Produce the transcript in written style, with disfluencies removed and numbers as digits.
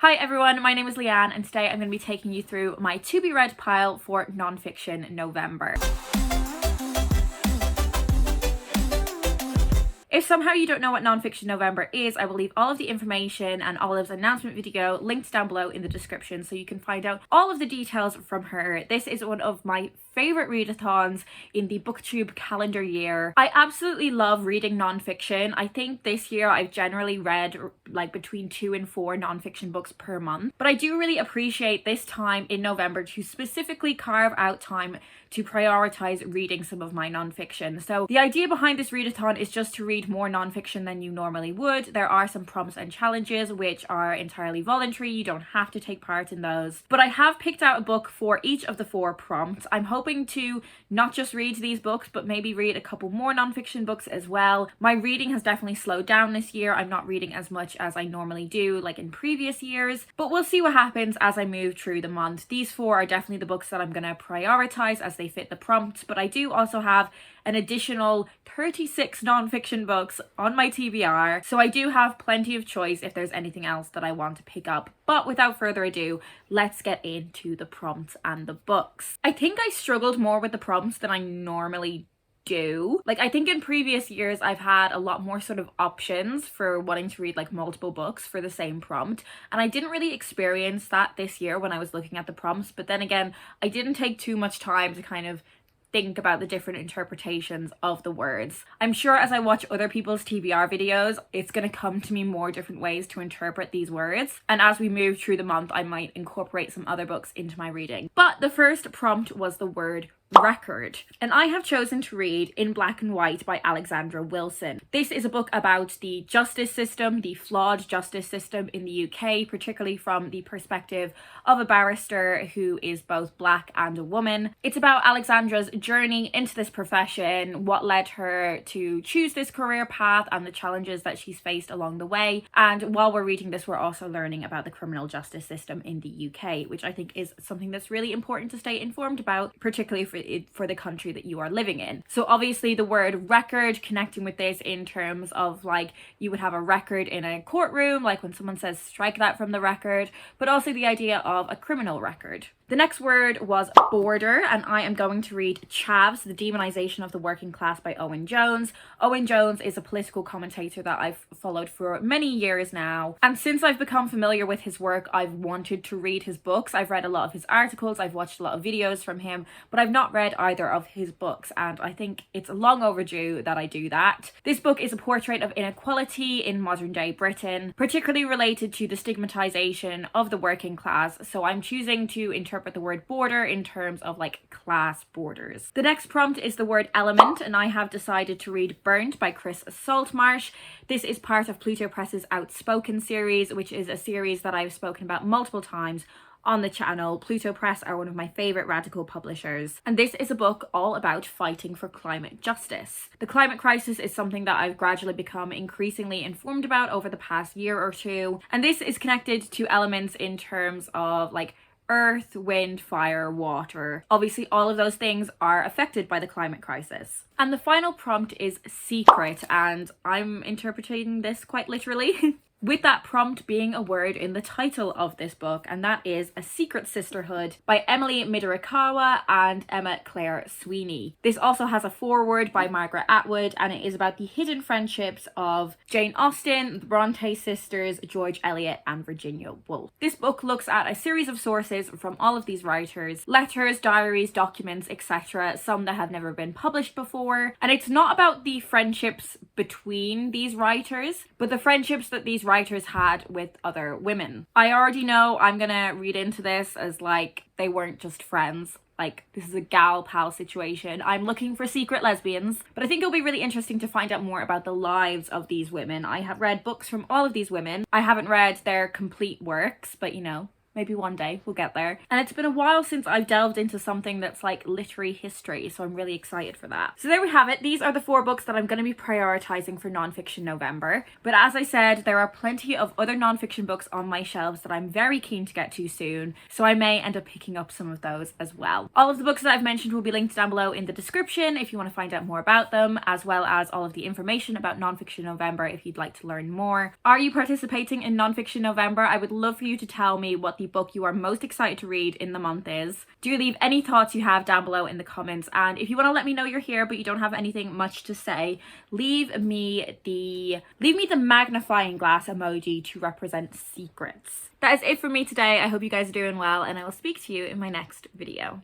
Hi everyone, my name is Leanne and today I'm going to be taking you through my to be read pile for Nonfiction November. If somehow you don't know what Nonfiction November is, I will leave all of the information and Olive's announcement video linked down below in the description so you can find out all of the details from her. This is one of my favourite readathons in the booktube calendar year. I absolutely love reading nonfiction. I think this year I've generally read like between 2 and 4 nonfiction books per month, but I do really appreciate this time in November to specifically carve out time to prioritize reading some of my nonfiction. So the idea behind this readathon is just to read more nonfiction than you normally would. There are some prompts and challenges which are entirely voluntary. You don't have to take part in those, but I have picked out a book for each of the 4 prompts. I'm hoping to not just read these books, but maybe read a couple more nonfiction books as well. My reading has definitely slowed down this year. I'm not reading as much as I normally do like in previous years, but we'll see what happens as I move through the month. These 4 are definitely the books that I'm going to prioritize as they fit the prompts, but I do also have an additional 36 nonfiction books on my TBR, so I do have plenty of choice if there's anything else that I want to pick up. But without further ado, let's get into the prompts and the books. I think I struggled more with the prompts than I normally do. Like, I think in previous years I've had a lot more sort of options for wanting to read like multiple books for the same prompt, and I didn't really experience that this year when I was looking at the prompts. But then again, I didn't take too much time to kind of think about the different interpretations of the words. I'm sure as I watch other people's TBR videos, it's going to come to me more different ways to interpret these words, and as we move through the month I might incorporate some other books into my reading. But the first prompt was the word record, and I have chosen to read In Black and White by Alexandra Wilson. This is a book about the justice system, the flawed justice system in the UK, particularly from the perspective of a barrister who is both black and a woman. It's about Alexandra's journey into this profession, what led her to choose this career path, and the challenges that she's faced along the way. And while we're reading this, we're also learning about the criminal justice system in the UK, which I think is something that's really important to stay informed about, particularly for the country that you are living in. So obviously the word record, connecting with this in terms of like you would have a record in a courtroom, like when someone says strike that from the record, but also the idea of a criminal record. The next word was border, and I am going to read Chavs, The Demonization of the Working Class by Owen Jones. Owen Jones is a political commentator that I've followed for many years now, and since I've become familiar with his work, I've wanted to read his books. I've read a lot of his articles, I've watched a lot of videos from him, but I've not read either of his books, and I think it's long overdue that I do that. This book is a portrait of inequality in modern day Britain, particularly related to the stigmatization of the working class, so I'm choosing to interpret the word border in terms of like class borders. The next prompt is the word element, and I have decided to read Burnt by Chris Saltmarsh. This is part of Pluto Press's Outspoken series, which is a series that I've spoken about multiple times on the channel. Pluto Press are one of my favourite radical publishers, and this is a book all about fighting for climate justice. The climate crisis is something that I've gradually become increasingly informed about over the past year or two, and this is connected to elements in terms of like earth, wind, fire, water. Obviously all of those things are affected by the climate crisis. And the final prompt is secret, and I'm interpreting this quite literally. With that prompt being a word in the title of this book, and that is A Secret Sisterhood by Emily Midorikawa and Emma Claire Sweeney. This also has a foreword by Margaret Atwood, and it is about the hidden friendships of Jane Austen, the Bronte sisters, George Eliot and Virginia Woolf. This book looks at a series of sources from all of these writers, letters, diaries, documents, etc., some that have never been published before, and it's not about the friendships between these writers, but the friendships that these writers had with other women. I already know I'm gonna read into this as like they weren't just friends, like this is a gal pal situation. I'm looking for secret lesbians, but I think it'll be really interesting to find out more about the lives of these women. I have read books from all of these women. I haven't read their complete works, but you know, maybe one day we'll get there. And it's been a while since I've delved into something that's like literary history, so I'm really excited for that. So there we have it. These are the 4 books that I'm going to be prioritizing for non-fiction November. But as I said, there are plenty of other non-fiction books on my shelves that I'm very keen to get to soon, so I may end up picking up some of those as well. All of the books that I've mentioned will be linked down below in the description if you want to find out more about them, as well as all of the information about non-fiction November if you'd like to learn more. Are you participating in non-fiction November? I would love for you to tell me what the book you are most excited to read in the month is. Do leave any thoughts you have down below in the comments, and if you want to let me know you're here but you don't have anything much to say, leave me the magnifying glass emoji to represent secrets. That is it for me today. I hope you guys are doing well, and I will speak to you in my next video.